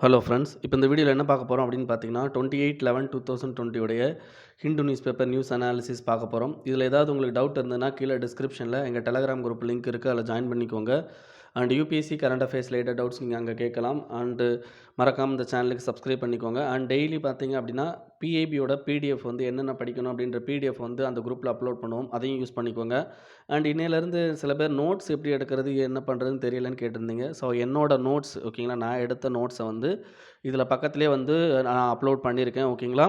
Hello friends. இப்போ இந்த வீடியோவில் என்ன பார்க்க போகிறோம் அப்படின்னு பார்த்தீங்கன்னா 28/11/2020 உடைய Hindu news paper news analysis பார்க்க போகிறோம். இதில் ஏதாவது உங்களுக்கு டவுட் இருந்ததுன்னா கீழே டிஸ்கிரிப்ஷனில் எங்கள் டெலகிராம் குரூப் லிங்க் இருக்குது, அதில் ஜாயின் பண்ணிக்கோங்க. And UPSC current affairs related doubts நீங்கள் அங்கே கேட்கலாம். அண்டு மறக்காமல் இந்த சேனலுக்கு சப்ஸ்கிரைப் பண்ணிக்கோங்க. அண்ட் டெய்லி பார்த்தீங்க அப்படின்னா பிஏபியோட பிடிஎஃப் வந்து என்னென்ன படிக்கணும் அப்படின்ற பிடிஎஃப் வந்து அந்த குரூப்பில் அப்லோட் பண்ணுவோம், அதையும் யூஸ் பண்ணிக்கோங்க. அண்ட் இன்னையிலேருந்து சில பேர் நோட்ஸ் எப்படி எடுக்கிறது என்ன பண்ணுறதுன்னு தெரியலன்னு கேட்டிருந்தீங்க. ஸோ என்னோட நோட்ஸ் ஓகேங்களா, நான் எடுத்த நோட்ஸை வந்து இதில் பக்கத்துலேயே வந்து நான் அப்லோட் பண்ணியிருக்கேன் ஓகேங்களா.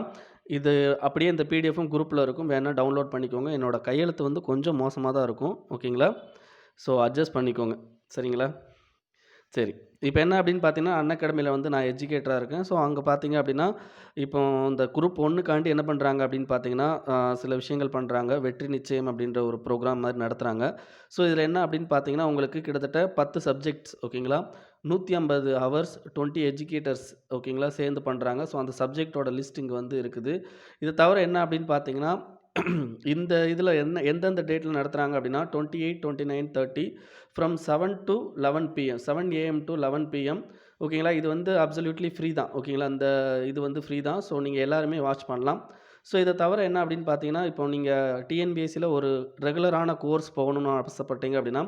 இது அப்படியே இந்த பிடிஎஃப்பும் குரூப்பில் இருக்கும், வேணால் டவுன்லோட் பண்ணிக்கோங்க. என்னோடய கையெழுத்து வந்து கொஞ்சம் மோசமாக தான் இருக்கும் ஓகேங்களா. ஸோ அட்ஜஸ்ட் பண்ணிக்கோங்க சரிங்களா. சரி, இப்போ என்ன அப்படின்னு பார்த்தீங்கன்னா அன்அகாடமியில் வந்து நான் எஜுகேட்டராக இருக்கேன். ஸோ அங்கே பார்த்தீங்க அப்படின்னா இப்போ இந்த குரூப் 1க்காண்டி என்ன பண்ணுறாங்க அப்படின்னு பார்த்தீங்கன்னா சில விஷயங்கள் பண்ணுறாங்க. வெற்றி நிச்சயம் அப்படின்ற ஒரு ப்ரோக்ராம் மாதிரி நடத்துகிறாங்க. ஸோ இதில் என்ன அப்படின்னு பார்த்தீங்கன்னா உங்களுக்கு கிட்டத்தட்ட 10 சப்ஜெக்ட்ஸ் ஓகேங்களா, 150 ஹவர்ஸ் 20 எஜுகேட்டர்ஸ் ஓகேங்களா சேர்ந்து பண்ணுறாங்க. ஸோ அந்த சப்ஜெக்டோட லிஸ்ட் இங்கே வந்து இருக்குது. இதை தவிர என்ன அப்படின்னு பார்த்தீங்கன்னா இந்த இதில் எந்தெந்த டேட்டில் நடத்துகிறாங்க அப்படின்னா 28, 29, 30 from 7 to 11 PM 7 AM to 11 PM ஓகேங்களா. இது வந்து அப்சல்யூட்லி ஃப்ரீ தான் ஓகேங்களா. இந்த இது வந்து ஃப்ரீ தான். ஸோ நீங்கள் எல்லாருமே வாட்ச் பண்ணலாம். ஸோ இதை தவிர என்ன அப்படின்னு பார்த்தீங்கன்னா இப்போ நீங்கள் டிஎன்பிஎஸ்சியில் ஒரு ரெகுலரான கோர்ஸ் போகணும்னு ஆசைப்பட்டீங்க அப்படின்னா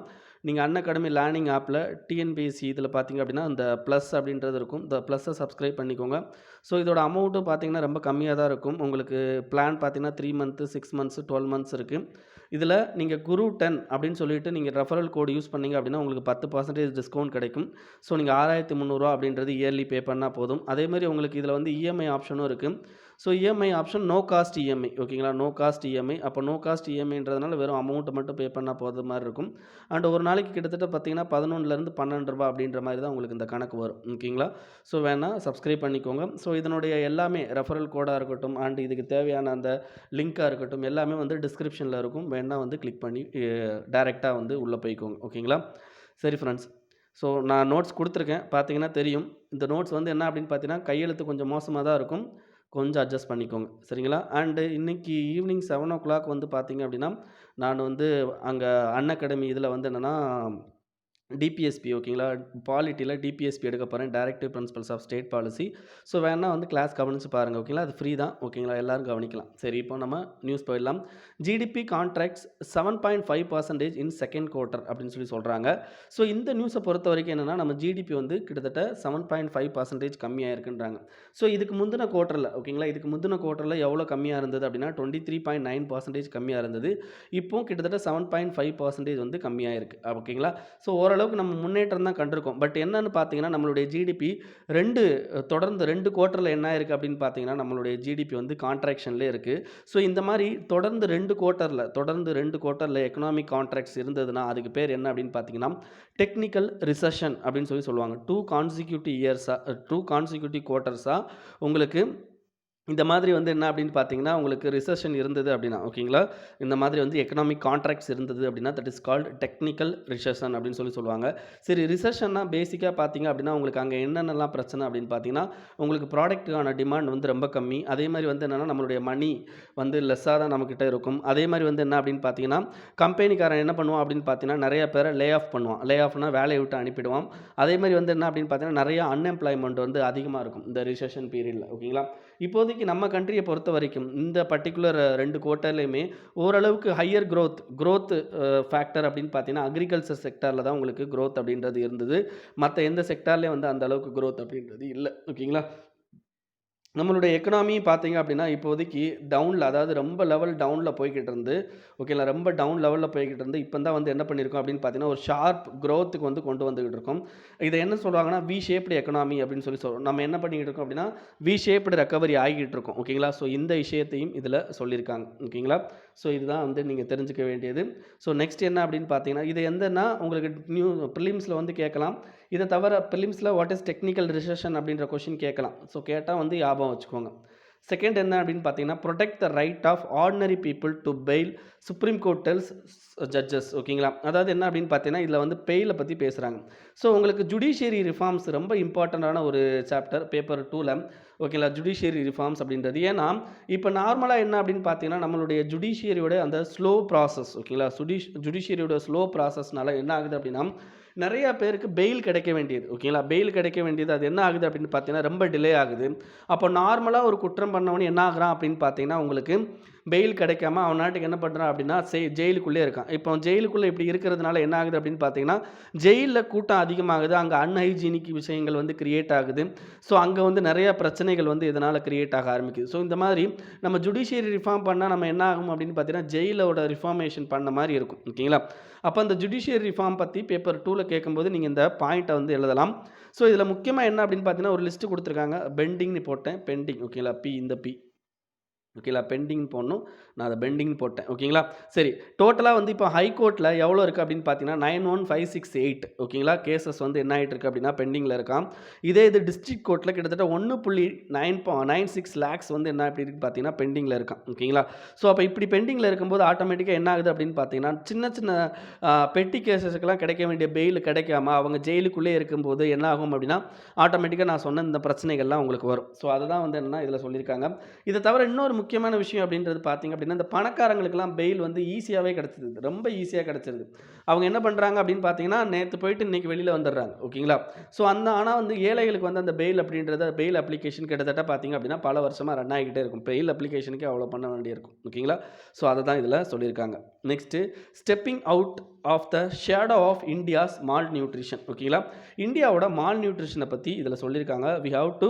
நீங்கள் அன்அகாடமி லேர்னிங் ஆப்பில் டிஎன்பிஎஸ்சி இதில் பார்த்தீங்க அப்படின்னா இந்த ப்ளஸ் அப்படின்றது இருக்கும். இந்த ப்ளஸ்ஸை சப்ஸ்கிரைப் பண்ணிக்கோங்க. ஸோ இதோட அமௌண்ட்டும் பார்த்தீங்கன்னா ரொம்ப கம்மியாக தான் இருக்கும். உங்களுக்கு பிளான் பார்த்தீங்கன்னா 3 மந்த்து 6 மந்த்ஸ் 12 மந்த்ஸ் இருக்குது. இதில் நீங்கள் குரு 10 அப்படின்னு சொல்லிட்டு நீங்கள் ரெஃபரல் கோடு யூஸ் பண்ணீங்க அப்படின்னா உங்களுக்கு 10% டிஸ்கவுண்ட் கிடைக்கும். ஸோ நீங்கள் 6300 அப்படின்றது இயர்லி பே பண்ணால் போதும். அதேமாதிரி உங்களுக்கு இதில் வந்து இஎம்ஐ ஆப்ஷனும் இருக்குது. So EMI option no cost EMI ஓகேங்களா, நோ காஸ்ட் இஎம்ஐ. அப்போ நோ காஸ்ட் இஎம்ஐன்றதுனால வெறும் அமௌண்ட்டு மட்டும் பே பண்ணால் போகிறது மாதிரி இருக்கும். அண்ட் ஒரு நாளைக்கு கிட்டத்தட்ட பார்த்தீங்கன்னா 11லேருந்து 12 ரூபா அப்படின்ற மாதிரி தான் உங்களுக்கு இந்த கணக்கு வரும் ஓகேங்களா. ஸோ வேணால் சப்ஸ்கிரைப் பண்ணிக்கோங்க. ஸோ இதனுடைய எல்லாமே ரெஃபரல் கோடாக இருக்கட்டும் அண்ட் இதுக்கு தேவையான அந்த லிங்காக இருக்கட்டும் எல்லாமே வந்து டிஸ்கிரிப்ஷனில் இருக்கும். வேணால் வந்து கிளிக் பண்ணி டைரெக்டாக வந்து உள்ளே போய்க்கோங்க ஓகேங்களா. சரி ஃப்ரெண்ட்ஸ், ஸோ நான் நோட்ஸ் கொடுத்துருக்கேன் பார்த்தீங்கன்னா தெரியும். இந்த நோட்ஸ் வந்து என்ன அப்படின்னு பார்த்தீங்கன்னா கையெழுத்து கொஞ்சம் மோசமாக தான் இருக்கும், கொஞ்சம் அட்ஜஸ்ட் பண்ணிக்கோங்க சரிங்களா. அண்டு இன்றைக்கி ஈவினிங் 7 o'clock வந்து பார்த்தீங்க அப்படின்னா நான் வந்து அங்கே அன்அகாடமி இதில் வந்து என்னென்னா டிபிஎஸ்பி ஓகேங்களா, பாலிட்டியில் டிபிஎஸ்பி எடுக்க போகிறேன், directive principles of state policy. So வேணால் வந்து கிளாஸ் கவனித்து பாருங்கள் ஓகேங்களா. அது ஃப்ரீ தான் ஓகேங்களா, எல்லோரும் கவனிக்கலாம். சரி, இப்போ நம்ம நியூஸ் போயிடலாம். GDP contracts 7.5% in second quarter அப்படின்னு சொல்கிறாங்க. ஸோ இந்த நியூஸை பொறுத்த வரைக்கும் என்னென்னா நம்ம ஜிடிபி வந்து கிட்டத்தட்ட 7.5% கம்மியாக இருக்குன்றாங்க. ஸோ இதுக்கு முந்தின குவார்ட்டரில் ஓகேங்களா, இதுக்கு முந்தின குவார்ட்டரில் எவ்வளோ கம்மியாக இருந்தது அப்படின்னா 23.9% கம்மியாக இருந்தது. இப்போது கிட்டத்தட்ட 7.5% வந்து கம்மியாக இருக்குது ஓகேங்களா. ஸோ ஓரளவுக்கு நம்ம முன்னேற்றம் தான் கண்டிருக்கோம். பட் என்னன்னு பார்த்தீங்கன்னா நம்மளுடைய ஜிடிபி தொடர்ந்து 2 குவார்ட்டரில் என்ன ஆயிருக்கு அப்படின்னு பார்த்தீங்கன்னா நம்மளுடைய ஜிடிபி வந்து கான்ட்ராக்ஷன்லேயே இருக்குது. ஸோ இந்த மாதிரி தொடர்ந்து 2 குவார்ட்டரில் எக்கனாமிக் கான்ட்ராக்ட்ஸ் இருந்ததுன்னா அதுக்கு பேர் என்ன அப்படின்னு பார்த்தீங்கன்னா டெக்னிக்கல் ரிசெஷன் அப்படின்னு சொல்லுவாங்க. 2 கான்சிக்யூட்டிவ் குவார்ட்டர்ஸாக உங்களுக்கு இந்த மாதிரி வந்து என்ன அப்படின்னு பார்த்தீங்கன்னா உங்களுக்கு ரிசெஷன் இருந்தது அப்படின்னா ஓகேங்களா, இந்த மாதிரி வந்து எக்கனாமிக் கான்ட்ராக்ட்ஸ் இருந்தது அப்படின்னா that is called technical recession அப்படின்னு சொல்லுவாங்க. சரி, ரிசெஷன்னா பேசிக்காக பார்த்தீங்க அப்படின்னா உங்களுக்கு அங்கே என்னென்னலாம் பிரச்சனை அப்படின்னு பார்த்தீங்கன்னா உங்களுக்கு ப்ராடக்ட்டுக்கான டிமாண்ட் வந்து ரொம்ப கம்மி. அதே மாதிரி வந்து என்னென்னா நம்மளுடைய மணி வந்து லெஸ்ஸாக தான் நம்மக்கிட்ட இருக்கும். அதே மாதிரி வந்து என்ன அப்படின்னு பார்த்தீங்கன்னா கம்பெனிக்காரன் என்ன பண்ணுவான் அப்படின்னு பார்த்தீங்கன்னா நிறைய பேரை லே ஆஃப் பண்ணுவான். லே ஆஃப்னா வேலையை விட்டு அனுப்பிடுவான். அதே மாதிரி வந்து என்ன அப்படின்னு பார்த்தீங்கன்னா நிறைய அன்எம்ப்ளாய்மெண்ட் வந்து அதிகமாக இருக்கும் இந்த ரிசெஷன் பீரியடில் ஓகேங்களா. இப்போதைக்கு நம்ம கண்ட்ரியை பொறுத்த வரைக்கும் இந்த பர்டிகுலர் 2 குவார்ட்டர்லையுமே ஓரளவுக்கு ஹையர் க்ரோத் ஃபேக்டர் அப்படின்னு பார்த்தீங்கன்னா அக்ரிகல்ச்சர் செக்டாரில் தான் உங்களுக்கு க்ரோத் அப்படின்றது இருந்தது. மற்ற எந்த செக்டார்லேயும் வந்து அந்த அளவுக்கு க்ரோத் அப்படின்றது இல்லை ஓகேங்களா. நம்மளுடைய எக்கனாமி பார்த்தீங்க அப்படின்னா இப்போதைக்கு டவுனில், அதாவது ரொம்ப லெவல் டவுனில் போய்கிட்டு இருந்து ஓகேங்களா, ரொம்ப டவுன் லெவலில் போய்கிட்டு இருந்து இப்போ தான் வந்து என்ன பண்ணியிருக்கோம் அப்படின்னு பார்த்தீங்கன்னா ஒரு ஷார்ப் க்ரோத்துக்கு வந்து கொண்டு வந்துக்கிட்டு இருக்கோம். இதை என்ன சொல்கிறாங்கன்னா வி ஷேப்டு எக்கனாமி அப்படின்னு சொல்கிறோம். நம்ம என்ன பண்ணிக்கிட்டு இருக்கோம் அப்படின்னா வி ஷேப்டு ரெக்கவரி ஆகிட்டு இருக்கோம் ஓகேங்களா. ஸோ இந்த விஷயத்தையும் இதில் சொல்லியிருக்காங்க ஓகேங்களா. ஸோ இதுதான் வந்து நீங்கள் தெரிஞ்சுக்க வேண்டியது. ஸோ நெக்ஸ்ட் என்ன அப்படின்னு பார்த்தீங்கன்னா இது எந்தன்னா உங்களுக்கு ப்ரிலிம்ஸில் வந்து கேட்கலாம். இதை தவிர ப்ரிலிம்ஸில் வாட் இஸ் டெக்னிக்கல் ரிசெஷன் அப்படின்ற கொஷின் கேட்கலாம். ஸோ கேட்டால் வந்து ஞாபகம் வச்சுக்கோங்க. செகண்ட் என்ன அப்படின்னு பார்த்தீங்கன்னா protect the right of ordinary people to bail supreme court tells judges ஓகேங்களா. அதாவது என்ன அப்படின்னு பார்த்தீங்கன்னா இதில் வந்து பெயிலை பற்றி பேசுகிறாங்க. ஸோ உங்களுக்கு ஜுடிஷியரி ரிஃபார்ம்ஸ் ரொம்ப இம்பார்ட்டண்ட்டான ஒரு சாப்டர் பேப்பர் 2ல் ஓகேங்களா. ஜுடிஷியரி ரிஃபார்ம்ஸ் அப்படின்றது ஏன்னா இப்போ நார்மலாக என்ன அப்படின்னு பார்த்தீங்கன்னா நம்மளுடைய ஜுடிஷியரியோட அந்த ஸ்லோ ப்ராசஸ் ஓகேங்களா, ஜுடிஷியரியோட ஸ்லோ ப்ராசஸ்னால என்ன ஆகுது அப்படின்னா நிறையா பேருக்கு பெயில் கிடைக்க வேண்டியது. ஓகேங்களா? பெயில் கிடைக்க வேண்டியது அது என்ன ஆகுது அப்படின்னு பார்த்தீங்கன்னா, ரொம்ப டிலே ஆகுது. அப்போ நார்மலா ஒரு குற்றம் பண்ணவன் என்ன ஆகுறான் அப்படின்னு பார்த்தீங்கன்னா, உங்களுக்கு பெயில் கிடைக்காம அவன் நாட்டுக்கு என்ன பண்ணுறான் அப்படின்னா, ஜெயிலுக்குள்ளே இருக்கான். இப்போ ஜெயிலுக்குள்ளே இப்படி இருக்கிறதுனால என்ன ஆகுது அப்படின்னு பார்த்தீங்கன்னா, ஜெயிலில் கூட்டம் அதிகமாகுது. அங்கே அன்ஹைஜீனிக் விஷயங்கள் வந்து கிரியேட் ஆகுது. ஸோ அங்கே வந்து நிறைய பிரச்சனைகள் வந்து இதனால் கிரியேட் ஆக ஆரம்பிக்குது. ஸோ இந்த மாதிரி நம்ம ஜுடிஷியரி ரிஃபார்ம் பண்ணால் நம்ம என்ன ஆகும் அப்படின்னு பார்த்தீங்கன்னா, ஜெயிலோட ரிஃபார்மேஷன் பண்ண மாதிரி இருக்கும். ஓகேங்களா? அப்போ அந்த ஜுடிஷியரி ரிஃபார்ம் பற்றி பேப்பர் 2ல கேட்கும்போது நீங்கள் இந்த பாயிண்ட்டை வந்து எழுதலாம். ஸோ இதில் முக்கியமாக என்ன அப்படின்னு பார்த்தீங்கன்னா, ஒரு லிஸ்ட்டு கொடுத்துருக்காங்க. பெண்டிங்னு போட்டேன். பெண்டிங் ஓகேங்களா? இந்த பி ஓகேங்களா? பெண்டிங் போடணும். நான் அதை பெண்டிங் போட்டேன். ஓகேங்களா? சரி, டோட்டலாக வந்து இப்போ ஹைகோர்ட்டில் எவ்வளோ இருக்குது அப்படின்னு பார்த்தீங்கன்னா 91568 ஓகேங்களா? கேசஸ் வந்து என்ன ஆகிட்டு இருக்குது அப்படின்னா பெண்டிங்கில் இருக்கான். இதே இது டிஸ்ட்ரிக்ட் கோர்ட்டில் கிட்டத்தட்ட 1.96 லேக்ஸ் வந்து என்ன அப்படி இருக்குது பார்த்தீங்கன்னா பெண்டிங்கில் இருக்கான். ஓகேங்களா? ஸோ அப்போ இப்படி பெண்டிங்கில் இருக்கும்போது ஆட்டோமேட்டிக்காக என்ன ஆகுது அப்படின்னு பார்த்தீங்கன்னா, சின்ன சின்ன பெட்டி கேசஸுக்கெல்லாம் கிடைக்க வேண்டிய பெயில் கிடைக்காம அவங்க ஜெயிலுக்குள்ளே இருக்கும்போது என்ன ஆகும் அப்படின்னா, ஆட்டோமேட்டிக்காக நான் சொன்ன இந்த பிரச்சனைகள்லாம் உங்களுக்கு வரும். ஸோ அதுதான் வந்து என்னன்னா இதில் சொல்லியிருக்காங்க. இதை தவிர இன்னொரு முக்கியமான விஷயம் அப்படின்றது பார்த்தீங்க அப்படின்னா, இந்த பணக்காரங்களுக்கெல்லாம் பெயில் வந்து ஈஸியாகவே கிடச்சிருது. ரொம்ப ஈஸியாக கிடச்சிருது. அவங்க என்ன பண்ணுறாங்க அப்படின்னு பார்த்தீங்கன்னா, நேற்று போயிட்டு இன்றைக்கி வெளியில் வந்துடுறாங்க. ஓகேங்களா? ஸோ ஆனால் வந்து ஏழைகளுக்கு வந்து அந்த பெயில் அப்படின்றது பெயில் அப்ளிகேஷன் கிட்டத்தட்ட பார்த்தீங்க அப்படின்னா பல வருஷமாக ரன் ஆகிக்கிட்டே இருக்கும். பெயில் அப்ளிகேஷனுக்கு அவ்வளோ பண்ண வேண்டியிருக்கும். ஓகேங்களா? ஸோ அதை தான் இதில் சொல்லியிருக்காங்க. Next stepping out of the shadow of India's malnutrition. ஓகேங்களா? இந்தியாவோட மால் நியூட்ரிஷனை பற்றி இதில் சொல்லியிருக்காங்க. We have to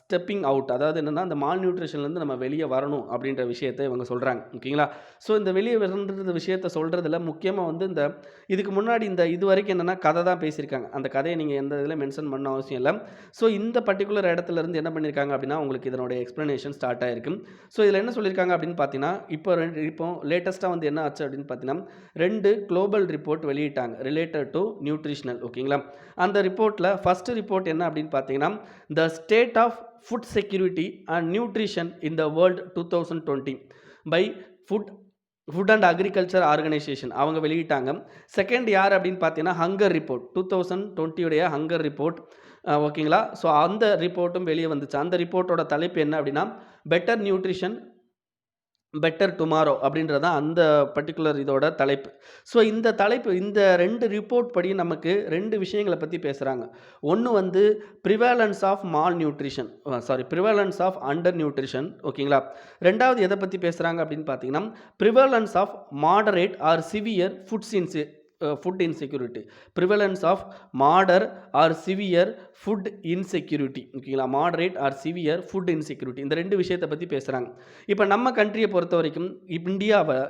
stepping out, அதாவது என்னென்னா அந்த மால் நியூட்ரிஷன்லேருந்து நம்ம வெளியே வரணும் அப்படின்ற விஷயத்தை இவங்க சொல்கிறாங்க. ஓகேங்களா? ஸோ இந்த வெளியே வரன்ற விஷயத்தை சொல்கிறதுல முக்கியமாக வந்து இந்த இதுக்கு முன்னாடி இது வரைக்கும் என்னென்னா கதை தான் பேசியிருக்காங்க. அந்த கதையை நீங்கள் எந்த இதில் மென்ஷன் பண்ண அவசியம் இல்லை. ஸோ இந்த பர்டிகுலர் இடத்துல இருந்து என்ன பண்ணியிருக்காங்க அப்படின்னா உங்களுக்கு இதனுடைய எக்ஸ்ப்ளனேஷன் ஸ்டார்ட் ஆகிருக்கு. ஸோ இதில் என்ன சொல்லியிருக்காங்க அப்படின்னு பார்த்தீங்கன்னா, இப்போ லேட்டஸ்ட்டாக வந்து என்ன ஆச்சு அப்படின்னு பார்த்தீங்கன்னா 2 குளோபல் ரிப்போர்ட் வெளியிட்டாங்க ரிலேட்டட் டு நியூட்ரிஷனல். ஓகேங்களா? அந்த ரிப்போர்ட்டில் ஃபஸ்ட்டு ரிப்போர்ட் என்ன அப்படின்னு பார்த்தீங்கன்னா, the state of food security and nutrition in the world 2020 by food and agriculture organisation அவங்க வெளியிட்டாங்க. செகண்ட் யார் அப்படின்னு பார்த்தீங்கன்னா ஹங்கர் ரிப்போர்ட் 2020 ஹங்கர் ரிப்போர்ட். ஓகேங்களா? ஸோ அந்த ரிப்போர்ட்டும் வெளியே வந்துச்சு. அந்த ரிப்போர்ட்டோட தலைப்பு என்ன அப்படின்னா, பெட்டர் நியூட்ரிஷன் பெட்டர் டுமாரோ அப்படின்றது அந்த பர்டிகுலர் இதோட தலைப்பு. ஸோ இந்த தலைப்பு இந்த 2 ரிப்போர்ட் படி நமக்கு 2 விஷயங்களை பற்றி பேசுகிறாங்க. ஒன்று வந்து prevalence of prevalence of undernutrition. ஓகேங்களா? ரெண்டாவது எதை பற்றி பேசுகிறாங்க அப்படின்னு பார்த்தீங்கன்னா, prevalence of moderate or severe food insecurity. Prevalence of moderate or severe food insecurity. ஓகேங்களா? Moderate or severe food insecurity, இந்த 2 விஷயத்தை பற்றி பேசுகிறாங்க. இப்போ நம்ம கண்ட்ரியை பொறுத்த வரைக்கும்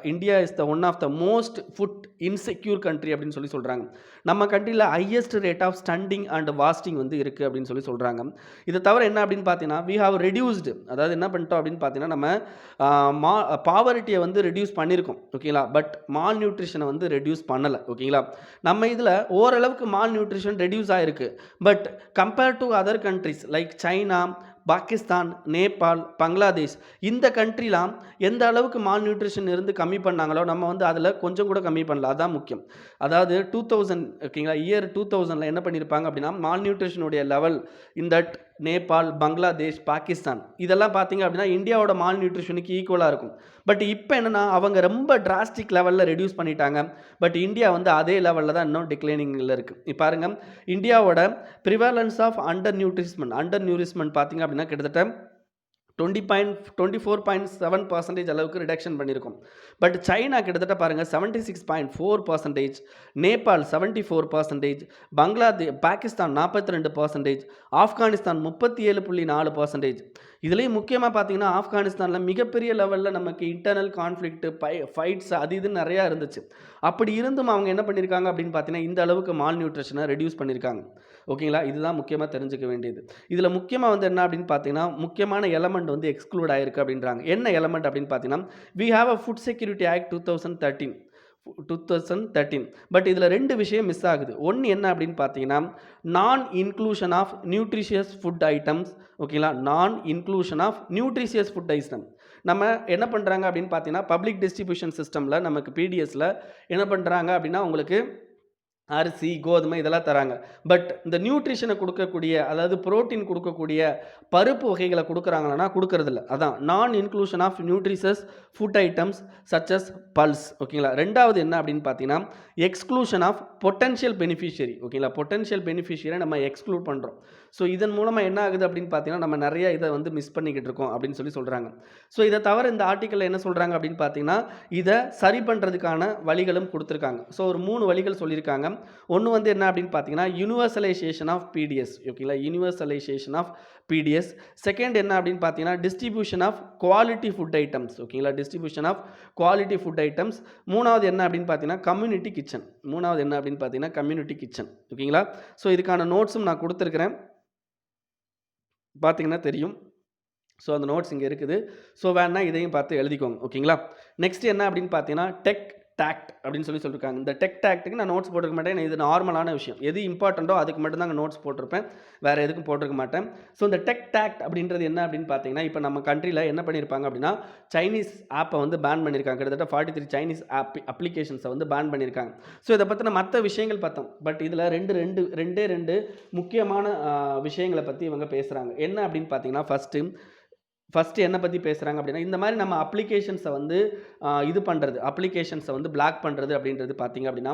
India is the one of the most food insecure country அப்படின்னு சொல்கிறாங்க. நம்ம கண்ட்ரியில் highest rate of stunting and wasting வந்து இருக்குது அப்படின்னு சொல்கிறாங்க. இதை தவிர என்ன அப்படின்னு பார்த்தீங்கன்னா, வி ஹாவ் ரெடியூஸ்டு, அதாவது என்ன பண்ணிட்டோம் அப்படின்னு பார்த்தீங்கன்னா நம்ம பாவரிட்டியை வந்து ரெடியூஸ் பண்ணியிருக்கோம். ஓகேங்களா? பட் மால் நியூட்ரிஷனை வந்து ரெடியூஸ் பண்ணலை. ஓகேங்களா? நம்ம இதில் ஓரளவுக்கு மால் நியூட்ரிஷன் ரெடியூஸ் ஆகிருக்கு. But compared to other countries like China, Pakistan, Nepal, Bangladesh, இந்த கண்ட்ரிலாம் எந்த அளவுக்கு மால் நியூட்ரிஷன் இருந்து கம்மி பண்ணாங்களோ நம்ம வந்து அதில் கொஞ்சம் கூட கம்மி பண்ணல. அதுதான் முக்கியம். அதாவது 2000 ஓகேங்களா, இயர் 2000 என்ன பண்ணியிருப்பாங்க அப்படின்னா, மால் நியூட்ரிஷனுடைய level in that Nepal, Bangladesh, Pakistan இதெல்லாம் பார்த்தீங்க அப்படின்னா இந்தியாவோட மால் நியூட்ரிஷனுக்கு ஈக்குவலாக இருக்கும். பட் இப்போ என்னென்னா அவங்க ரொம்ப டிராஸ்டிக் லெவலில் ரெடியூஸ் பண்ணிட்டாங்க. பட் இந்தியா வந்து அதே லெவலில் தான் இன்னும் டிக்ளைனிங்கில் இருக்குது. இப்போ பாருங்கள், இந்தியாவோட ப்ரிவேலன்ஸ் ஆஃப் அண்டர் நியூட்ரிஷ்மெண்ட் பார்த்தீங்க அப்படின்னா கிட்டத்தட்ட 24.7% அளவுக்கு ரிடக்ஷன் பண்ணியிருக்கோம். பட் சைனா கிட்டத்தட்ட பாருங்கள் 76.4%, நேபாள் 74%, பாகிஸ்தான் 42%, ஆப்கானிஸ்தான் 37.4%. இதுலேயும் முக்கியமாக பார்த்தீங்கன்னா ஆப்கானிஸ்தானில் மிகப்பெரிய லெவலில் நமக்கு இன்டர்னல் கான்ஃப்ளிக்ட், ஃபைட்ஸ் அது இதுன்னு நிறையா இருந்துச்சு. அப்படி இருந்தும் அவங்க என்ன பண்ணியிருக்காங்க அப்படின்னு பார்த்தீங்கன்னா இந்த அளவுக்கு மால் நியூட்ரிஷனை ரெடியூஸ் பண்ணியிருக்காங்க. ஓகேங்களா? இதுதான் முக்கியமாக தெரிஞ்சுக்க வேண்டியது. இதில் முக்கியமாக வந்து என்ன அப்படின்னு பார்த்தீங்கன்னா, முக்கியமான எலமெண்ட் வந்து எக்ஸ்க்ளூட் ஆகிருக்கு அப்படின்றாங்க. என்ன எலமெண்ட் அப்படின்னு பார்த்தீங்கன்னா, we have a food security act 2013. But இதில் 2 விஷயம் மிஸ் ஆகுது. ஒன்று என்ன அப்படின்னு பார்த்தீங்கன்னா, non inclusion of nutritious food items. ஓகேங்களா? Non inclusion of nutritious food item. நம்ம என்ன பண்ணுறாங்க அப்படின்னு பார்த்தீங்கன்னா, பப்ளிக் டிஸ்ட்ரிபியூஷன் சிஸ்டமில் நமக்கு பிடிஎஸில் என்ன பண்ணுறாங்க அப்படின்னா உங்களுக்கு அரிசி, கோதுமை இதெல்லாம் தராங்க. பட் இந்த நியூட்ரிஷன குடுக்கக்கூடிய, அதாவது புரோட்டீன் குடுக்கக்கூடிய பருப்பு வகைகள குடுக்குறாங்களான்னா, குடுக்குறதில்ல. அதான் non inclusion of nutritious food items such as pulse ஓகேங்களா. 2வது என்ன அப்படின்னு பார்த்தீங்கன்னா, எக்ஸ்க்ளூஷன் ஆஃப் பொட்டன்ஷியல் பெனிஃபிஷியரி ஓகேங்களா. பொட்டன்ஷியல் பெனிஃபிஷியரியை நம்ம எக்ஸ்க்ளூட் பண்றோம். ஸோ இதன் மூலமா என்ன ஆகுது அப்படின்னு பார்த்தீங்கன்னா, நம்ம நெறைய இத வந்து மிஸ் பண்ணிக்கிட்டு இருக்கோம் அப்படின்னு சொல்றாங்க. ஸோ இத தவிர இந்த ஆர்டிக்கிள்ல என்ன சொல்றாங்க அப்படின்னு பார்த்தீங்கன்னா, இத சரி பண்றதுக்கான வழிகளும் குடுத்திருக்காங்க. ஸோ ஒரு 3 வழிகள் சொல்லியிருக்காங்க. ஒன்று வந்து என்ன அப்படின்னு பார்த்தீங்கன்னா, யூனிவர்சலைசேஷன் ஆஃப் பிடிஎஸ் ஓகேங்களா. Universalization of PDS. செகண்ட் என்ன அப்படின்னு பார்த்தீங்கன்னா, distribution of quality food items ஓகேங்களா. Distribution of quality food items. 3வது என்ன அப்படின்னு பார்த்தீங்கன்னா, கம்யூனிட்டி கிச்சன். 3வது என்ன அப்படின்னு பார்த்தீங்கன்னா, கம்யூனிட்டி கிச்சன் ஓகேங்களா. ஸோ இதுக்கான நோட்ஸும் நான் கொடுத்துருக்கிறேன், பார்த்தீங்கன்னா தெரியும். ஸோ அந்த நோட்ஸ் இங்கே இருக்குது. ஸோ வேணா இதையும் பார்த்து எழுதிக்கோங்க ஓகேங்களா. நெக்ஸ்ட் என்ன அப்படின்னு பார்த்தீங்கன்னா, டெக் டாக்ட் அப்படின்னு சொல்லியிருக்காங்க. இந்த டெக் டாக்ட்டுக்கு நான் நோட்ஸ் போட்டிருக்க மாட்டேன். இது நார்மலான விஷயம். எது இம்பார்ட்டண்ட்டோ அதுக்கு மட்டும் தான் நோட்ஸ் போட்டிருப்பேன், வேறு எதுக்கும் போட்டிருக்க மாட்டேன். ஸோ இந்த டெக் டாக்ட் அப்படின்றது என்ன அப்படின்னு பார்த்தீங்கன்னா, இப்போ நம்ம கண்ட்ரியில் என்ன பண்ணியிருப்பாங்க அப்படின்னா, சைனீஸ் ஆப்பை வந்து பேன் பண்ணியிருக்காங்க. கிட்டத்தட்ட 43 சைனீஸ் அப்ளிகேஷன்ஸை வந்து பேன் பண்ணியிருக்காங்க. ஸோ இதை பற்றின மற்ற விஷயங்கள் பார்த்தோம். பட் இதில் ரெண்டு முக்கியமான விஷயங்களை பற்றி இவங்க பேசுகிறாங்க. என்ன அப்படின்னு பார்த்தீங்கன்னா, ஃபஸ்ட்டு என்ன பற்றி பேசுகிறாங்க அப்படின்னா, இந்த மாதிரி நம்ம அப்ளிகேஷன்ஸை வந்து இது பண்ணுறது, அப்ளிகேஷன்ஸை வந்து பிளாக் பண்ணுறது அப்படின்றது பார்த்தீங்க அப்படின்னா,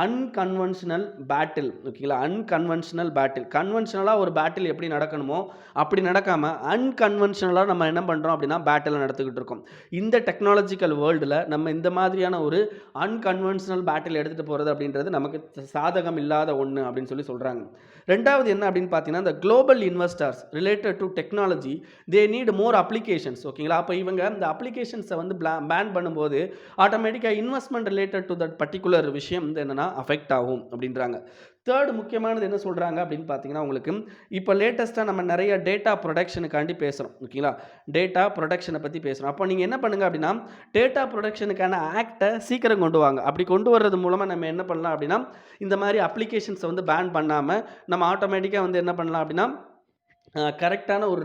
அன்கன்வென்ஷனல் பேட்டில் ஓகேங்களா. Unconventional battle. கன்வென்ஷனலாக ஒரு பேட்டில் எப்படி நடக்கணுமோ அப்படி நடக்காமல் அன்கன்வென்ஷனலாக நம்ம என்ன பண்ணுறோம் அப்படின்னா பேட்டிலை நடத்திக்கிட்டு இருக்கோம். இந்த டெக்னாலஜிக்கல் வேர்ல்டில் நம்ம இந்த மாதிரியான ஒரு அன்கன்வென்ஷனல் பேட்டில் எடுத்துகிட்டு போகிறது அப்படின்றது நமக்கு சாதகம் இல்லாத ஒன்று அப்படின்னு சொல்கிறாங்க. 2வது என்ன அப்படின்னு பார்த்தீங்கன்னா, இந்த global investors related to technology they need more applications ஓகேங்களா. அப்போ இவங்க இந்த அப்ளிகேஷன்ஸை வந்து பேன் பண்ணும்போது ஆட்டோமேட்டிக்காக investment related to that particular விஷயம் வந்து என்னென்னா அஃபெக்ட் ஆகும் அப்படின்றாங்க. தேர்டு முக்கியமானது என்ன சொல்கிறாங்க அப்படின்னு பார்த்தீங்கன்னா, உங்களுக்கு இப்போ லேட்டஸ்ட்டாக நம்ம நிறைய டேட்டா ப்ரொடக்ஷனுக்காண்டி பேசுகிறோம் ஓகேங்களா. டேட்டா ப்ரொடக்ஷனை பற்றி பேசுகிறோம். அப்போ நீங்கள் என்ன பண்ணுங்கள் அப்படின்னா, டேட்டா ப்ரொடக்ஷனுக்கான ஆக்டை சீக்கிரம் கொண்டு வாங்க. அப்படி கொண்டு வர்றது மூலமாக நம்ம என்ன பண்ணலாம் அப்படின்னா, இந்த மாதிரி அப்ளிகேஷன்ஸை வந்து பேன் பண்ணாமல் நம்ம ஆட்டோமேட்டிக்காக வந்து என்ன பண்ணலாம் அப்படின்னா, கரெக்டான ஒரு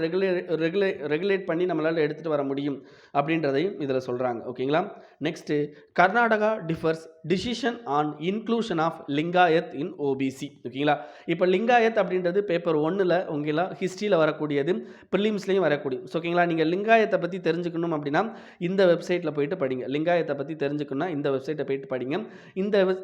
ரெகுலேட் பண்ணி நம்மளால் எடுத்துகிட்டு வர முடியும் அப்படின்றதையும் இதில் சொல்கிறாங்க ஓகேங்களா. Next Karnataka defers decision on inclusion of Lingayat in OBC ஓகேங்களா. இப்போ லிங்காயத் அப்படின்றது பேப்பர் 1ல் உங்களா ஹிஸ்ட்ரியில் வரக்கூடியது, ப்ரிலிம்ஸ்லேயும் வரக்கூடிய ஓகேங்களா. நீங்கள் லிங்காயத்தை பற்றி தெரிஞ்சுக்கணும் அப்படின்னா இந்த வெப்சைட்டில் போயிட்டு படிங்க. லிங்காயத்தை பற்றி தெரிஞ்சுக்கணும்னா இந்த வெப்சைட்டை போயிட்டு படிங்க.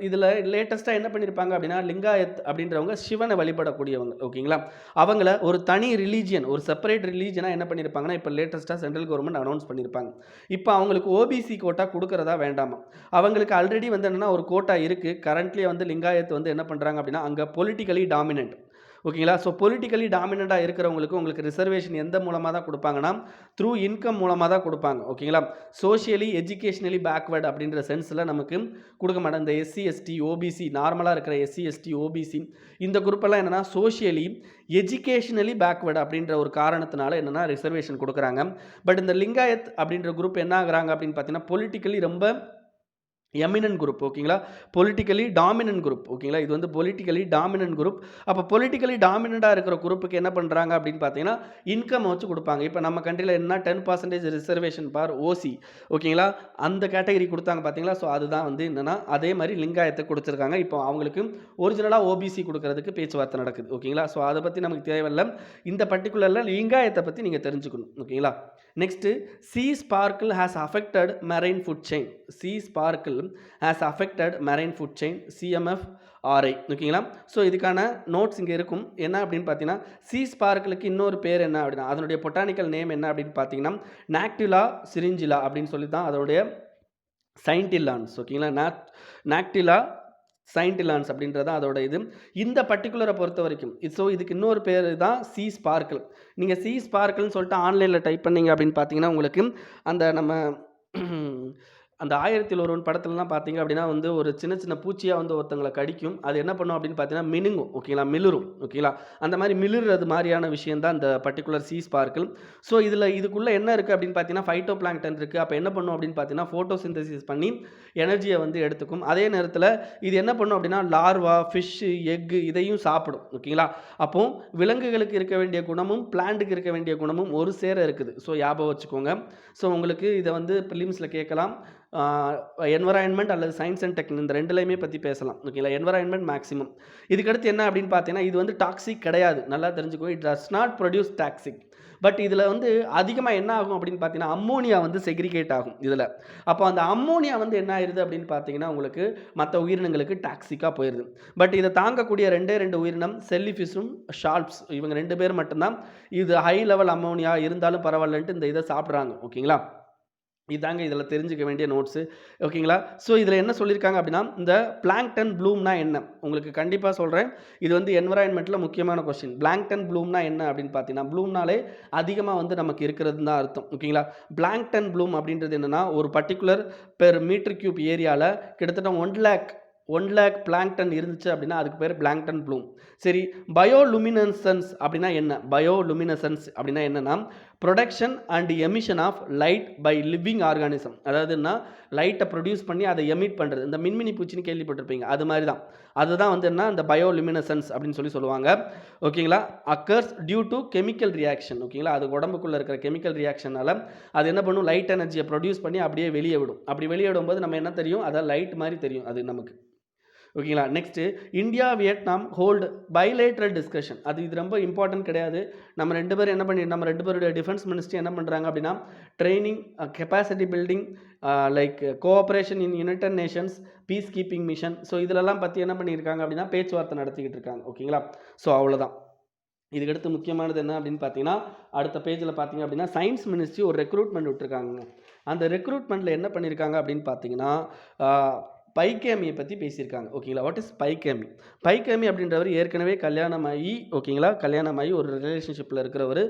இதில் லேட்டஸ்ட்டாக என்ன பண்ணியிருப்பாங்க அப்படின்னா, லிங்காயத் அப்படின்றவங்க சிவனை வழிபடக்கூடியவங்க ஓகேங்களா. அவங்கள ஒரு தனி ரிலீஜியன், ஒரு செப்பரேட் ரிலீஜனாக என்ன பண்ணியிருப்பாங்கன்னா, இப்போ லேட்டஸ்ட்டாக சென்ட்ரல் கவர்மெண்ட் அனௌன்ஸ் பண்ணியிருப்பாங்க. இப்போ அவங்களுக்கு ஓபிசி கோட்டா கொடுக்குறதா வேண்டாமா. அவங்களுக்கு ஆல்ரெடி வந்து என்னென்னா ஒரு கோட்டா இருக்குது. கரண்ட்லி வந்து லிங்காயத் வந்து என்ன பண்ணுறாங்க அப்படின்னா, அங்கே பொலிட்டிக்கலி டாமினன்ட் ஓகேங்களா. ஸோ பொலிட்டிக்கலி டாமினண்ட்டாக இருக்கிறவங்களுக்கு உங்களுக்கு ரிசர்வேஷன் எந்த மூலமாக தான் கொடுப்பாங்கன்னா, த்ரூ இன்கம் மூலமாக தான் கொடுப்பாங்க ஓகேங்களா. சோஷியலி எஜுகேஷ்னலி பேக்வேர்டு அப்படின்ற சென்ஸில் நமக்கு கொடுக்க மாட்டாங்க. இந்த எஸ்சி எஸ்டி ஓபிசி நார்மலாக இருக்கிற எஸ்சி எஸ்டி ஓபிசி இந்த குரூப்பெல்லாம் என்னென்னா சோஷியலி எஜுகேஷ்னலி பேக்வேர்டு அப்படின்ற ஒரு காரணத்தினால என்னென்னா ரிசர்வேஷன் கொடுக்குறாங்க. பட் இந்த லிங்காயத் அப்படின்ற குரூப் என்ன ஆகுறாங்க அப்படின்னு பார்த்தீங்கன்னா, பொலிட்டிக்கலி ரொம்ப எமினன்ட் குரூப் ஓகேங்களா. பொலிட்டிக்கலி டாமினன்ட் குரூப் ஓகேங்களா. இது வந்து பொலிட்டிக்கலி டாமினன்ட் குரூப். அப்போ பொலிட்டிக்கலி டாமினண்ட்டாக இருக்கிற குரூப்புக்கு என்ன பண்ணுறாங்க அப்படின்னு பார்த்தீங்கன்னா, இன்கம் வச்சு கொடுப்பாங்க. இப்போ நம்ம கண்ட்ரியில் என்ன 10% ரிசர்வேஷன் பார் ஓசி ஓகேங்களா. அந்த கேட்டகரி கொடுத்தாங்க பார்த்தீங்களா. ஸோ அதுதான் வந்து என்னென்னா அதே மாதிரி லிங்காயத்தை கொடுத்துருக்காங்க. இப்போ அவங்களுக்கு ஒரிஜினலாக ஓபிசி கொடுக்கறதுக்கு பேச்சுவார்த்தை நடக்குது ஓகேங்களா. ஸோ அதை பற்றி நமக்கு தேவையில்லை. இந்த பர்டிகுலரில் லிங்காயத்தை பற்றி நீங்கள் தெரிஞ்சுக்கணும் ஓகேங்களா. Next sea sparkle has affected marine food chain. Sea sparkle has affected marine food chain CMFRI ஓகேங்களா. ஸோ இதுக்கான நோட்ஸ் இங்கே இருக்கும். என்ன அப்படின்னு பார்த்தீங்கன்னா, சி ஸ்பார்க்கிளுக்கு இன்னொரு பேர் என்ன அப்படின்னா, அதனுடைய பொட்டானிக்கல் நேம் என்ன அப்படின்னு பார்த்தீங்கன்னா, நாக்டிலா சிரிஞ்சிலா அப்படின்னு சொல்லி தான் அதனுடைய சைன்டில்லான்ஸ் ஓகேங்களா. நாக்டிலா சைன்டிலான்ஸ் அப்படின்றது அதோட இது. இந்த பர்டிகுலரை பொறுத்த வரைக்கும் ஸோ இதுக்கு இன்னொரு பேர் தான் சி ஸ்பார்க்கிள். நீங்கள் சி ஸ்பார்க்கிள்னு சொல்லிட்டு ஆன்லைனில் டைப் பண்ணிங்க அப்படின்னு பார்த்தீங்கன்னா, உங்களுக்கு அந்த நம்ம அந்த 1001 படத்துலலாம் பார்த்தீங்க அப்படின்னா வந்து ஒரு சின்ன சின்ன பூச்சியாக வந்து ஒருத்தங்களை கடிக்கும். அது என்ன பண்ணும் அப்படின்னு பார்த்தீங்கன்னா மினுங்கும் ஓகேங்களா, மிளிரும் ஓகேங்களா. அந்த மாதிரி மிளிர்றது மாதிரியான விஷயம் தான் இந்த பர்டிகுலர் சி ஸ்பார்க்கிள். ஸோ இதுக்குள்ளே என்ன இருக்குது அப்படின்னு பார்த்தீங்கன்னா, ஃபைட்டோ பிளாங்க்டன் இருக்குது. அப்போ என்ன பண்ணும் அப்படின்னு பார்த்தீங்கன்னா, ஃபோட்டோசிந்தசிஸ் பண்ணி எனர்ஜியை வந்து எடுத்துக்கும். அதே நேரத்தில் இது என்ன பண்ணும் அப்படின்னா, லார்வா, ஃபிஷ்ஷு, எக்கு இதையும் சாப்பிடும் ஓகேங்களா. அப்போ விலங்குகளுக்கு இருக்க வேண்டிய குணமும் பிளான்ட்டுக்கு இருக்க வேண்டிய குணமும் ஒரு சேர இருக்குது. ஸோ ஞாபகம் வச்சுக்கோங்க. ஸோ உங்களுக்கு இதை வந்து ப்ரிலிம்ஸில் கேட்கலாம். என்விரான்மெண்ட் அல்லது சயின்ஸ் அண்ட் டெக் இந்த 2லையுமே பற்றி பேசலாம். ஓகேங்களா? Environment maximum. இதுக்கடுத்து என்ன அப்படின்னு பார்த்தீங்கன்னா, இது வந்து டாக்ஸிக் கிடையாது. நல்லா தெரிஞ்சுக்கோ. It does not produce toxic. But இதில் வந்து அதிகமாக என்ன ஆகும் அப்படின்னு பார்த்தீங்கன்னா, அம்மோனியா வந்து செக்ரிகேட் ஆகும் இதில். அப்போ அந்த அம்மோனியா வந்து என்ன ஆயிருது அப்படின்னு பார்த்தீங்கன்னா, உங்களுக்கு மற்ற உயிரினங்களுக்கு டாக்ஸிக்காக போயிடுது. பட் இதை தாங்கக்கூடிய 2 உயிரினம் செல்லிஃபிஷும் ஷார்ப்ஸ். இவங்க 2 பேர் மட்டும்தான் இது ஹை லெவல் அம்மோனியா இருந்தாலும் பரவாயில்லன்ட்டு இந்த இதை சாப்பிட்றாங்க. ஓகேங்களா? இதாங்க இதில் தெரிஞ்சுக்க வேண்டிய நோட்ஸு. ஓகேங்களா? ஸோ இதில் என்ன சொல்லியிருக்காங்க அப்படின்னா, இந்த பிளாங்க்டன் ப்ளூம்னா என்ன? உங்களுக்கு கண்டிப்பாக சொல்கிறேன். இது வந்து என்விரான்மெண்ட்டில் முக்கியமான கொஸ்டின். பிளாங்க்டன் ப்ளூம்னா என்ன அப்படின்னு பார்த்தீங்கன்னா, ப்ளூம்னாலே அதிகமாக வந்து நமக்கு இருக்கிறதுன்னு தான் அர்த்தம். ஓகேங்களா? பிளாங்க்டன் ப்ளூம் அப்படின்றது என்னென்னா, ஒரு பர்ட்டிகுலர் பெர் மீட்டர் கியூப் ஏரியாவில் கிட்டத்தட்ட 1 லேக் பிளாங்க்டன் இருந்துச்சு அப்படின்னா அதுக்கு பேர் பிளாங்க்டன் ப்ளூம். சரி, பயோலுமினசன்ஸ் அப்படின்னா என்ன? பயோலுமினசன்ஸ் அப்படின்னா என்னன்னா, production and emission of light by living organism. அதாவதுன்னா லைட்டை ப்ரொடியூஸ் பண்ணி அதை எமிட் பண்ணுறது. இந்த மின்மினி பூச்சின்னு கேள்விப்பட்டிருப்பீங்க, அது மாதிரி தான். அதுதான் வந்து என்ன, இந்த பயோலுமினசன்ஸ் அப்படின்னு சொல்லுவாங்க. ஓகேங்களா? Occurs due to chemical reaction. ஓகேங்களா? அது உடம்புக்குள்ளே இருக்கிற கெமிக்கல் ரியாக்ஷனால் அது என்ன பண்ணும், லைட் எனர்ஜியை ப்ரொடியூஸ் பண்ணி அப்படியே வெளியே விடும். அப்படி வெளியே விடும்போது நம்ம என்ன தெரியும், அதான் லைட் மாதிரி தெரியும் அது நமக்கு. ஓகேங்களா? Next India Vietnam hold bilateral discussion. இது ரொம்ப இம்பார்ட்டன்ட் கிடையாது. நம்ம 2 பேரும் நம்ம 2 பேருடைய டிஃபென்ஸ் மினிஸ்ட்ரி என்ன பண்ணுறாங்க அப்படின்னா, training, capacity building, like cooperation in United Nations, piece keeping mission. So இதிலெல்லாம் பற்றி என்ன பண்ணியிருக்காங்க அப்படின்னா, பேச்சுவார்த்தை நடத்திக்கிட்டு இருக்காங்க. ஓகேங்களா? ஸோ அவ்வளோதான். இதுக்கடுத்து முக்கியமானது என்ன அப்படின்னு பார்த்தீங்கன்னா, அடுத்த பேஜில் பார்த்தீங்க அப்படின்னா, சயின்ஸ் மினிஸ்ட்ரி ஒரு ரெக்ரூட்மெண்ட் விட்டுருக்காங்க. அந்த ரெக்ரூட்மெண்ட்டில் என்ன பண்ணியிருக்காங்க அப்படின்னு பார்த்தீங்கன்னா, பைகேமியை பற்றி பேசியிருக்காங்க. ஓகேங்களா? What is பைகேமி? பைகேமி அப்படின்றவர் ஏற்கனவே கல்யாணமாகி, ஓகேங்களா, கல்யாணமாகி ஒரு ரிலேஷன்ஷிப்பில் இருக்கிறவர்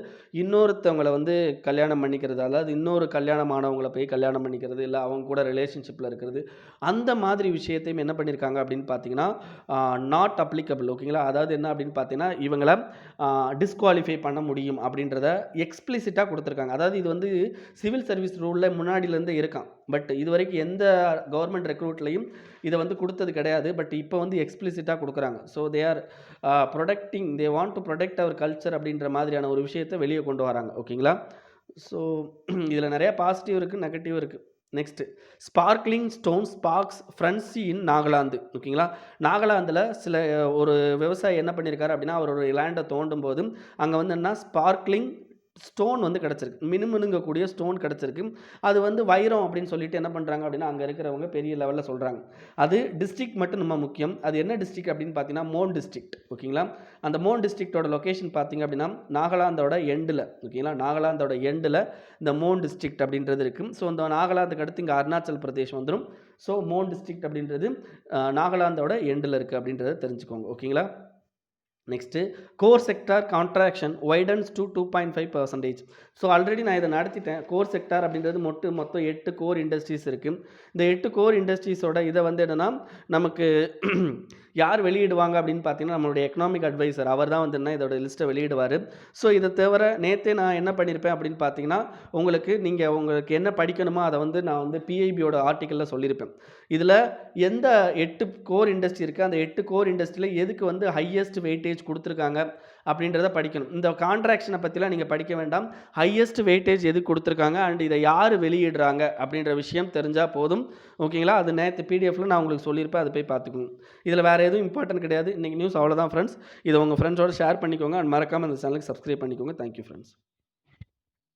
இன்னொருத்தவங்களை வந்து கல்யாணம் பண்ணிக்கிறது, அதாவது இன்னொரு கல்யாணமானவங்களை போய் கல்யாணம் பண்ணிக்கிறது, இல்லை அவங்க கூட ரிலேஷன்ஷிப்பில் இருக்கிறது, அந்த மாதிரி விஷயத்தையும் என்ன பண்ணியிருக்காங்க அப்படின்னு பார்த்தீங்கன்னா, நாட் அப்ளிகபிள். ஓகேங்களா? அதாவது என்ன அப்படின்னு பார்த்தீங்கன்னா, இவங்களை டிஸ்குவாலிஃபை பண்ண முடியும் அப்படின்றத எக்ஸ்பிளிசிட்டாக கொடுத்துருக்காங்க. அதாவது இது வந்து சிவில் சர்வீஸ் ரூலில் முன்னாடியிலேருந்து இருக்கான். பட் இது வரைக்கும் எந்த கவர்மெண்ட் ரெக்ரூட்லையும் இதை வந்து கொடுத்தது கிடையாது. பட் இப்போ வந்து எக்ஸ்பிளிசிட்டாக கொடுக்குறாங்க. So they are protecting, they want to protect our culture அப்படின்ற மாதிரியான ஒரு விஷயத்தை வெளியே கொண்டு வராங்க. ஓகேங்களா? ஸோ இதில் நிறையா பாசிட்டிவ் இருக்குது, நெகட்டிவ் இருக்குது. நெக்ஸ்ட்டு ஸ்பார்க்லிங் ஸ்டோன் ஸ்பார்க்ஸ் ஃப்ரன்சி இன் நாகாலாந்து. ஓகேங்களா? நாகாலாந்தில் ஒரு விவசாயி என்ன பண்ணியிருக்காரு அப்படின்னா, அவரோட லேண்டை தோண்டும் போது அங்கே வந்து என்ன ஸ்பார்க்லிங் ஸ்டோன் வந்து கிடச்சிருக்கு, மினுமினுங்கக்கூடிய ஸ்டோன் கிடச்சிருக்கு. அது வந்து வைரம் அப்படின்னு சொல்லிட்டு என்ன பண்ணுறாங்க அப்படின்னா, அங்கே இருக்கிறவங்க பெரிய லெவலில் சொல்கிறாங்க. அது டிஸ்ட்ரிக்ட் மட்டும் நம்ம முக்கியம். அது என்ன டிஸ்ட்ரிக்ட் அப்படின்னு பார்த்தீங்கன்னா, மோன் டிஸ்ட்ரிக்ட். ஓகேங்களா? அந்த மோன் டிஸ்ட்ரிக்டோட லொக்கேஷன் பார்த்தீங்க அப்படின்னா, நாகாலாந்தோட எண்டில். ஓகேங்களா? நாகாலாந்தோட எண்டில் இந்த மோன் டிஸ்ட்ரிக்ட் அப்படின்றது இருக்குது. ஸோ இந்த நாகாலாந்துக்கு அடுத்து இங்கே அருணாச்சல் பிரதேஷ் வந்துடும். ஸோ மோன் டிஸ்ட்ரிக்ட் அப்படின்றது நாகாலாந்தோட எண்டில் இருக்குது அப்படின்றத தெரிஞ்சுக்கோங்க. ஓகேங்களா? Next core sector contraction widens to 2.5%. So already நான் இதை நடத்திட்டேன். கோர் செக்டார் அப்படின்றது மொத்தம் 8 கோர் இண்டஸ்ட்ரீஸ் இருக்குது. இந்த 8 கோர் இண்டஸ்ட்ரீஸோட இதை வந்து என்னென்னா, நமக்கு யார் வெளியிடுவாங்க அப்படின்னு பார்த்தீங்கன்னா, நம்மளுடைய எக்கனாமிக் அட்வைசர் அவர் தான் வந்து என்ன இதோட லிஸ்ட்டை வெளியிடுவார். ஸோ இதை தவிர நேற்றே நான் என்ன பண்ணியிருப்பேன் அப்படின்னு பார்த்தீங்கன்னா, உங்களுக்கு என்ன படிக்கணுமோ அதை வந்து நான் வந்து பிஐபியோட ஆர்டிக்கலில் சொல்லியிருப்பேன். இதில் எந்த 8 கோர் இண்டஸ்ட்ரி இருக்குது, அந்த 8 கோர் இண்டஸ்ட்ரியில் எதுக்கு வந்து ஹையஸ்ட் வெயிட்டேஜ் கொடுத்துருக்காங்க அப்படின்றத படிக்கணும். இந்த கான்ட்ராக்ஷனை பற்றிலாம் நீங்கள் படிக்க வேண்டாம். ஹையஸ்ட் வெயிட்டேஜ் எது கொடுத்துருக்காங்க அண்ட் இதை யார் வெளியிடுறாங்க அப்படின்ற விஷயம் தெரிஞ்சால் போதும். ஓகேங்களா? அது நேற்று பிடிஎஃப்ல நான் உங்களுக்கு சொல்லியிருப்பேன், அதை போய் பார்த்துக்கணும். இதில் வேறு எதுவும் இம்பார்ட்டன்ட் கிடையாது. இன்றைக்கி நியூஸ் அவ்வளோதான் ஃப்ரெண்ட்ஸ். இதை உங்கள் ஃப்ரெண்ட்ஸோடு ஷேர் பண்ணிக்கோங்க அண்ட் மறக்காமல் அந்த சேனலுக்கு சப்ஸ்கிரைப் பண்ணிக்கோங்க. Thank you friends.